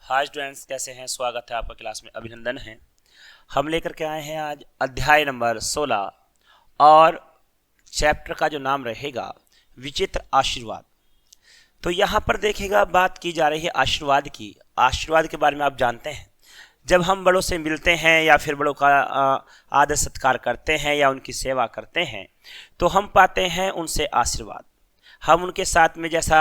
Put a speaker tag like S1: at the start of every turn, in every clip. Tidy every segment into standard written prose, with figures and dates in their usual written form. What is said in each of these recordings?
S1: Hi students, कैसे हैं? स्वागत है आपका क्लास में, अभिनंदन है। हम लेकर के आए हैं आज अध्याय नंबर 16 और चैप्टर का जो नाम रहेगा विचित्र आशीर्वाद। तो यहाँ पर देखिएगा, बात की जा रही है आशीर्वाद की। आशीर्वाद के बारे में आप जानते हैं, जब हम बड़ों से मिलते हैं या फिर बड़ों का आदर सत्कार करते हैं या उनकी सेवा करते हैं तो हम पाते हैं उनसे आशीर्वाद। हम उनके साथ में जैसा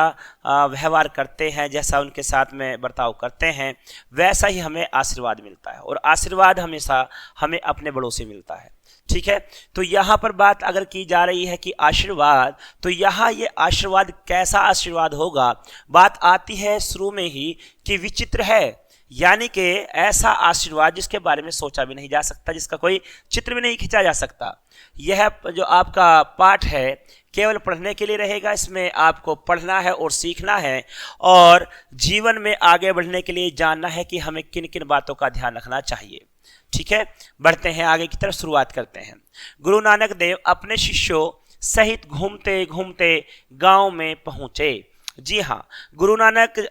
S1: व्यवहार करते हैं, जैसा उनके साथ में बर्ताव करते हैं, वैसा ही हमें आशीर्वाद मिलता है। और आशीर्वाद हमेशा हमें अपने बड़ों से मिलता है। ठीक है, तो यहाँ पर बात अगर की जा रही है कि आशीर्वाद, तो यहाँ ये आशीर्वाद कैसा आशीर्वाद होगा, बात आती है शुरू में ही कि विचित्र है, यानी कि ऐसा आशीर्वाद जिसके बारे में सोचा भी नहीं जा सकता, जिसका कोई चित्र भी नहीं खींचा जा सकता। यह जो आपका पाठ है केवल पढ़ने के लिए रहेगा। इसमें आपको पढ़ना है और सीखना है और जीवन में आगे बढ़ने के लिए जानना है कि हमें किन किन बातों का ध्यान रखना चाहिए। ठीक है, बढ़ते हैं आगे की तरफ, शुरुआत करते हैं। गुरु नानक देव अपने शिष्यों सहित घूमते घूमते गांव में पहुंचे। जी हाँ, गुरु नानक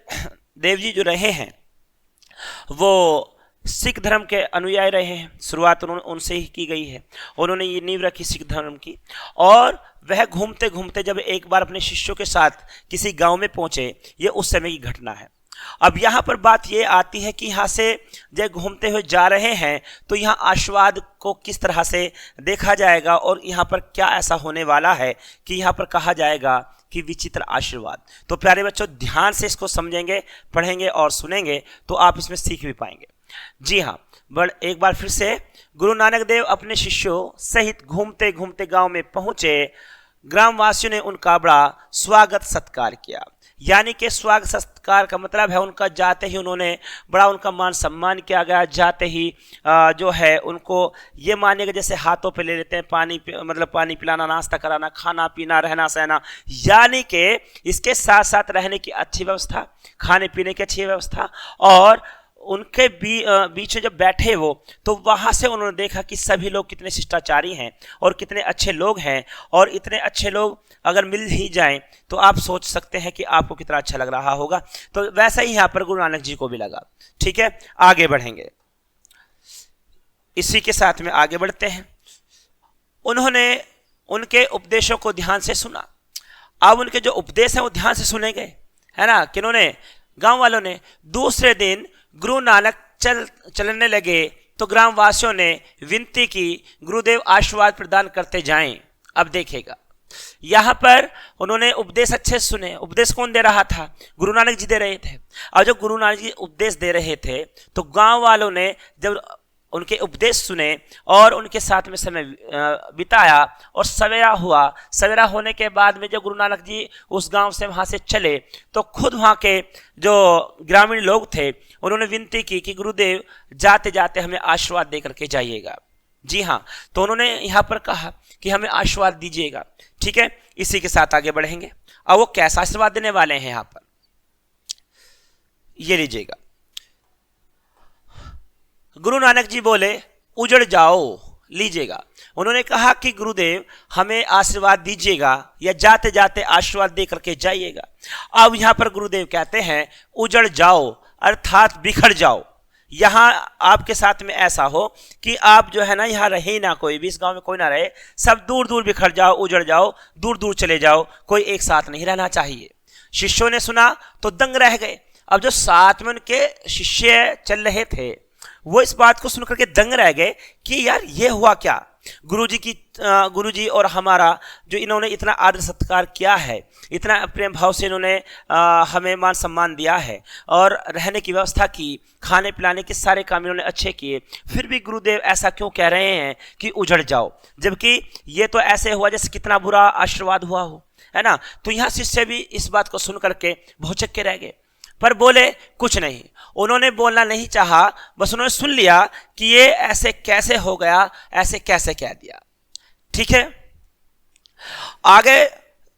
S1: देव जी जो रहे हैं वो सिख धर्म के अनुयायी रहे हैं। शुरुआत उनसे ही की गई है। उन्होंने ये नींव रखी सिख धर्म की। और वह घूमते घूमते जब एक बार अपने शिष्यों के साथ किसी गांव में पहुंचे, ये उस समय की घटना है। अब यहाँ पर बात ये आती है कि यहाँ से जब घूमते हुए जा रहे हैं तो यहाँ आशीर्वाद को किस तरह से देखा जाएगा और यहाँ पर क्या ऐसा होने वाला है कि यहाँ पर कहा जाएगा कि विचित्र आशीर्वाद। तो प्यारे बच्चों, ध्यान से इसको समझेंगे, पढ़ेंगे और सुनेंगे तो आप इसमें सीख भी पाएंगे। जी हाँ, एक बार फिर से, गुरु नानक देव अपने शिष्यों सहित घूमते घूमते गांव में पहुंचे। ग्रामवासियों ने उनका बड़ा स्वागत सत्कार किया। यानी कि स्वागत सत्कार का मतलब है उनका जाते ही उन्होंने बड़ा उनका मान सम्मान किया गया। जाते ही जो है उनको ये मानिएगा जैसे हाथों पे ले लेते हैं, मतलब पानी पिलाना, नाश्ता कराना, खाना पीना, रहना सहना, यानी कि इसके साथ साथ रहने की अच्छी व्यवस्था, खाने पीने की अच्छी व्यवस्था। और उनके बीच में जब बैठे वो, तो वहाँ से उन्होंने देखा कि सभी लोग कितने शिष्टाचारी हैं और कितने अच्छे लोग हैं। और इतने अच्छे लोग अगर मिल ही जाएं तो आप सोच सकते हैं कि आपको कितना अच्छा लग रहा होगा। तो वैसा ही यहाँ पर गुरु नानक जी को भी लगा। ठीक है, आगे बढ़ेंगे, इसी के साथ में आगे बढ़ते हैं। उन्होंने उनके उपदेशों को ध्यान से सुना। अब उनके जो उपदेश हैं वो ध्यान से सुने गए, है ना, किन्होंने? गांव वालों ने। दूसरे दिन गुरु नानक चलने लगे तो ग्रामवासियों ने विनती की, गुरुदेव आशीर्वाद प्रदान करते जाएं। अब देखेगा, यहां पर उन्होंने उपदेश अच्छे सुने। उपदेश कौन दे रहा था? गुरु नानक जी दे रहे थे। और जब गुरु नानक जी उपदेश दे रहे थे तो गांव वालों ने जब उनके उपदेश सुने और उनके साथ में समय बिताया और सवेरा हुआ। सवेरा होने के बाद में जब गुरु नानक जी उस गांव से वहां से चले तो खुद वहां के जो ग्रामीण लोग थे उन्होंने विनती की कि गुरुदेव जाते जाते हमें आशीर्वाद दे करके जाइएगा। जी हाँ, तो उन्होंने यहाँ पर कहा कि हमें आशीर्वाद दीजिएगा। ठीक है, इसी के साथ आगे बढ़ेंगे। अब वो कैसा आशीर्वाद देने वाले हैं यहाँ पर, ये लीजिएगा। गुरु नानक जी बोले, उजड़ जाओ। लीजिएगा, उन्होंने कहा कि गुरुदेव हमें आशीर्वाद दीजिएगा या जाते जाते आशीर्वाद दे करके जाइएगा। अब यहां पर गुरुदेव कहते हैं उजड़ जाओ, अर्थात बिखर जाओ। यहां आपके साथ में ऐसा हो कि आप जो है ना, यहां रहे ही ना, कोई भी इस गांव में कोई ना रहे, सब दूर दूर बिखर जाओ, उजड़ जाओ, दूर दूर चले जाओ, कोई एक साथ नहीं रहना चाहिए। शिष्यों ने सुना तो दंग रह गए। अब जो साथ में उनके शिष्य चल रहे थे वो इस बात को सुनकर के दंग रह गए कि यार ये हुआ क्या। गुरुजी और हमारा जो इन्होंने इतना आदर सत्कार किया है, इतना प्रेम भाव से इन्होंने हमें मान सम्मान दिया है और रहने की व्यवस्था की, खाने पिलाने के सारे काम इन्होंने अच्छे किए, फिर भी गुरुदेव ऐसा क्यों कह रहे हैं कि उजड़ जाओ, जबकि ये तो ऐसे हुआ जैसे कितना बुरा आशीर्वाद हुआ हो, है ना। तो यहाँ शिष्य भी इस बात को सुन करके भौचक के रह गए, पर बोले कुछ नहीं। उन्होंने बोलना नहीं चाहा, बस उन्होंने सुन लिया कि ये ऐसे कैसे हो गया, ऐसे कैसे कह दिया। ठीक है, आगे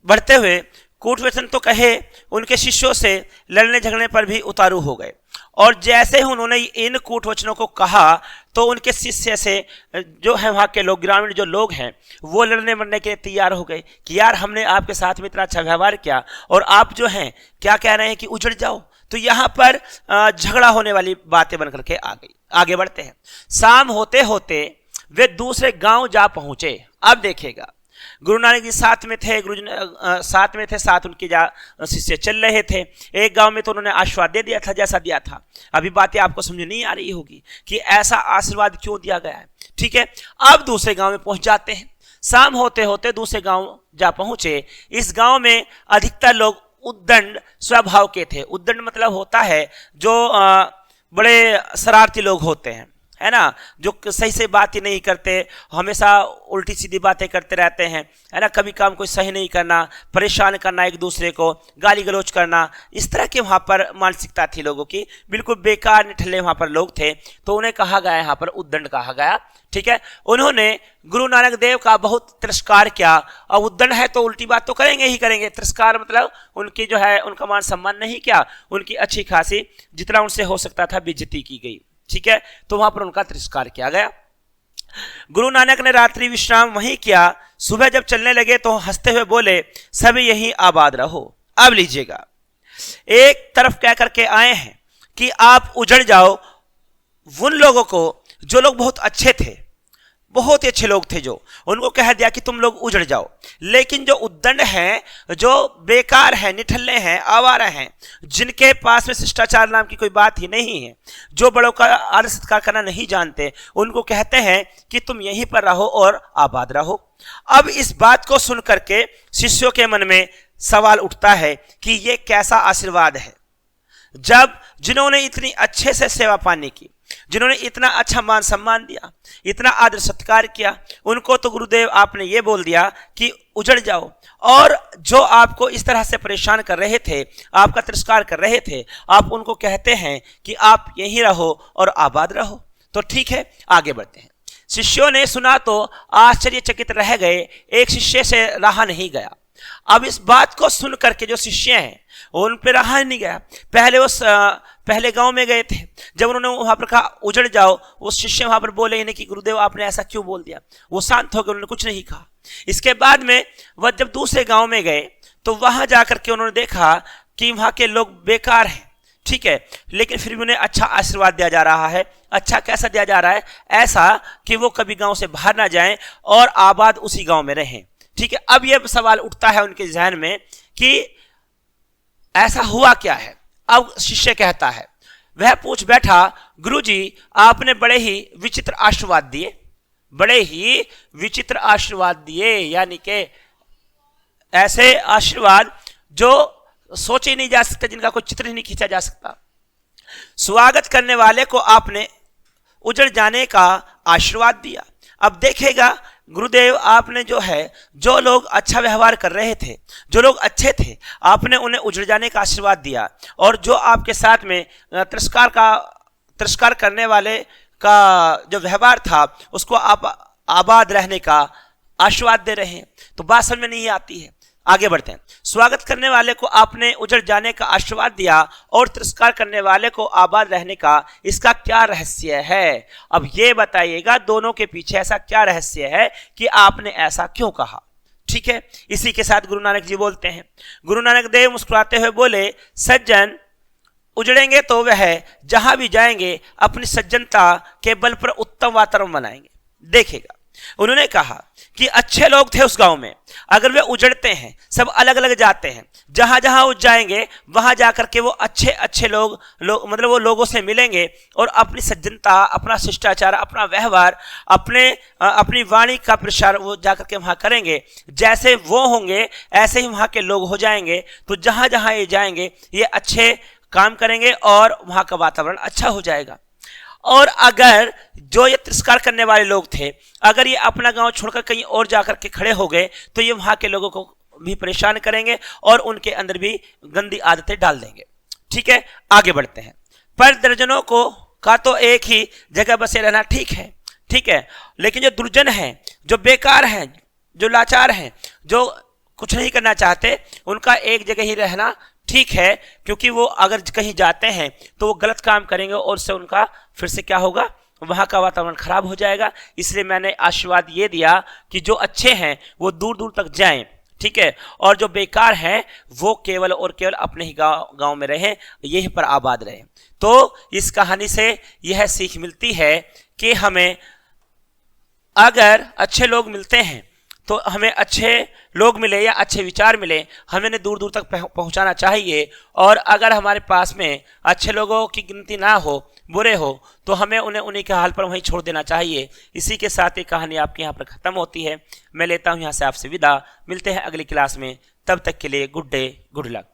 S1: बढ़ते हुए कूट वचन तो कहे, उनके शिष्यों से लड़ने झगड़ने पर भी उतारू हो गए। और जैसे ही उन्होंने इन कूट वचनों को कहा तो उनके शिष्य से जो है वहाँ के लोग, ग्रामीण जो लोग हैं, वो लड़ने मरने के लिए तैयार हो गए कि यार हमने आपके साथ में इतना अच्छा व्यवहार किया और आप जो हैं क्या कह रहे हैं कि उजड़ जाओ। तो यहाँ पर झगड़ा होने वाली बातें बन करके आ गई। आगे बढ़ते हैं। शाम होते होते वे दूसरे गांव जा पहुंचे। अब देखिएगा, गुरु नानक जी साथ में थे, साथ उनके शिष्य चल रहे थे। एक गांव में तो उन्होंने आशीर्वाद दे दिया था जैसा दिया था। अभी बातें आपको समझ नहीं आ रही होगी कि ऐसा आशीर्वाद क्यों दिया गया है। ठीक है, अब दूसरे गांव में पहुंच जाते हैं। शाम होते होते दूसरे गांव जा पहुंचे। इस गांव में अधिकतर लोग उद्दंड स्वभाव के थे। उद्दंड मतलब होता है जो बड़े शरारती लोग होते हैं, है ना, जो सही से बात ही नहीं करते, हमेशा उल्टी सीधी बातें करते रहते हैं, है ना, कभी काम कोई सही नहीं करना, परेशान करना एक दूसरे को, गाली गलौज करना, इस तरह के वहाँ पर मानसिकता थी लोगों की। बिल्कुल बेकार निठल्ले वहाँ पर लोग थे, तो उन्हें कहा गया, यहाँ पर उद्दंड कहा गया। ठीक है, उन्होंने गुरु नानक देव का बहुत तिरस्कार किया। अब उद्दंड है तो उल्टी बात तो करेंगे ही करेंगे। तिरस्कार मतलब उनकी जो है उनका मान सम्मान नहीं किया, उनकी अच्छी खासी जितना उनसे हो सकता था बेइज्जती की गई। ठीक है, तो वहां पर उनका तिरस्कार किया गया। गुरु नानक ने रात्रि विश्राम वहीं किया। सुबह जब चलने लगे तो हंसते हुए बोले, सभी यहीं आबाद रहो। अब लीजिएगा, एक तरफ कह करके आए हैं कि आप उजड़ जाओ उन लोगों को जो लोग बहुत अच्छे थे, बहुत ही अच्छे लोग थे, जो उनको कह दिया कि तुम लोग उजड़ जाओ। लेकिन जो उद्दंड हैं, जो बेकार हैं, निठल्ले हैं, आवारा हैं, जिनके पास में शिष्टाचार नाम की कोई बात ही नहीं है, जो बड़ों का आदर सत्कार करना नहीं जानते, उनको कहते हैं कि तुम यहीं पर रहो और आबाद रहो। अब इस बात को सुन करके शिष्यों के मन में सवाल उठता है कि ये कैसा आशीर्वाद है, जब जिन्होंने इतनी अच्छे से सेवा पानी की, जिन्होंने इतना अच्छा मान सम्मान दिया, इतना आदर सत्कार किया, उनको तो गुरुदेव आपने ये बोल दिया कि उजड़ जाओ। और जो आपको इस तरह से परेशान कर रहे थे, आपका तिरस्कार कर रहे थे, आप उनको कहते हैं कि आप यहीं रहो और आबाद रहो। तो ठीक है, आगे बढ़ते हैं। शिष्यों ने सुना तो आश्चर्यचकित रह गए, एक शिष्य से रहा नहीं गया। अब इस बात को सुन करके जो शिष्य हैं उन पर रहा नहीं गया। पहले गांव में गए थे, जब उन्होंने वहां पर कहा उजड़ जाओ, वो शिष्य वहां पर बोले नहीं कि गुरुदेव आपने ऐसा क्यों बोल दिया। वो शांत हो गए, उन्होंने कुछ नहीं कहा। इसके बाद में वह जब दूसरे गांव में गए तो वहां जाकर के उन्होंने देखा कि वहां के लोग बेकार हैं। ठीक है, लेकिन फिर भी उन्हें अच्छा आशीर्वाद दिया जा रहा है। अच्छा कैसा दिया जा रहा है? ऐसा कि वो कभी गांव से बाहर ना जाएं और आबाद उसी गांव में रहें। ठीक है, अब यह सवाल उठता है उनके जहन में कि ऐसा हुआ क्या है। अब शिष्य कहता है, वह पूछ बैठा, गुरुजी आपने बड़े ही विचित्र आशीर्वाद दिए, बड़े ही विचित्र आशीर्वाद दिए, यानी कि ऐसे आशीर्वाद जो सोचे नहीं जा सकते, जिनका कोई चित्र ही नहीं खींचा जा सकता। स्वागत करने वाले को आपने उजड़ जाने का आशीर्वाद दिया। अब देखेगा गुरुदेव आपने जो है, जो लोग अच्छा व्यवहार कर रहे थे, जो लोग अच्छे थे, आपने उन्हें उजड़ जाने का आशीर्वाद दिया, और जो आपके साथ में तिरस्कार करने वाले का जो व्यवहार था उसको आप आबाद रहने का आशीर्वाद दे रहे हैं। तो बात समझ में नहीं आती है। आगे बढ़ते हैं। स्वागत करने वाले को आपने उजड़ जाने का आशीर्वाद दिया और तिरस्कार करने वाले को आबाद रहने का, इसका क्या रहस्य है? अब ये बताइएगा, दोनों के पीछे ऐसा क्या रहस्य है कि आपने ऐसा क्यों कहा? ठीक है, इसी के साथ गुरु नानक जी बोलते हैं। गुरु नानक देव मुस्कुराते हुए बोले, सज्जन उजड़ेंगे तो वह जहां भी जाएंगे अपनी सज्जनता के बल पर उत्तम वातावरण बनाएंगे। देखेगा, उन्होंने कहा कि अच्छे लोग थे उस गांव में, अगर वे उजड़ते हैं, सब अलग अलग जाते हैं, जहां जहां वो जाएंगे वहां जाकर के वो अच्छे लोग मतलब वो लोगों से मिलेंगे और अपनी सज्जनता, अपना शिष्टाचार, अपना व्यवहार, अपनी वाणी का प्रसार वो जाकर के वहां करेंगे। जैसे वो होंगे ऐसे ही वहां के लोग हो जाएंगे। तो जहां जहां ये जाएंगे ये अच्छे काम करेंगे और वहां का वातावरण अच्छा हो जाएगा। और अगर जो ये तिरस्कार करने वाले लोग थे, अगर ये अपना गांव छोड़कर कहीं और जाकर के खड़े हो गए तो ये वहां के लोगों को भी परेशान करेंगे और उनके अंदर भी गंदी आदतें डाल देंगे। ठीक है, आगे बढ़ते हैं। पर दर्जनों को का तो एक ही जगह बसे रहना ठीक है, ठीक है, लेकिन जो दुर्जन हैं, जो बेकार हैं, जो लाचार हैं, जो कुछ नहीं करना चाहते, उनका एक जगह ही रहना ठीक है, क्योंकि वो अगर कहीं जाते हैं तो वो गलत काम करेंगे और उससे उनका फिर से क्या होगा, वहां का वातावरण खराब हो जाएगा। इसलिए मैंने आशीर्वाद ये दिया कि जो अच्छे हैं वो दूर दूर तक जाएं। ठीक है, और जो बेकार है वो केवल और केवल अपने ही गांव में रहे, यहीं पर आबाद रहे। तो इस कहानी से यह सीख मिलती है कि हमें अगर अच्छे लोग मिलते हैं तो हमें अच्छे लोग मिले या अच्छे विचार मिले, हमें उन्हें दूर दूर तक पहुंचाना चाहिए। और अगर हमारे पास में अच्छे लोगों की गिनती ना हो, बुरे हो, तो हमें उन्हें उन्हीं के हाल पर वहीं छोड़ देना चाहिए। इसी के साथ ये कहानी आपके यहाँ पर खत्म होती है। मैं लेता हूँ यहाँ से आपसे विदा। मिलते हैं अगली क्लास में, तब तक के लिए गुड डे, गुड लक।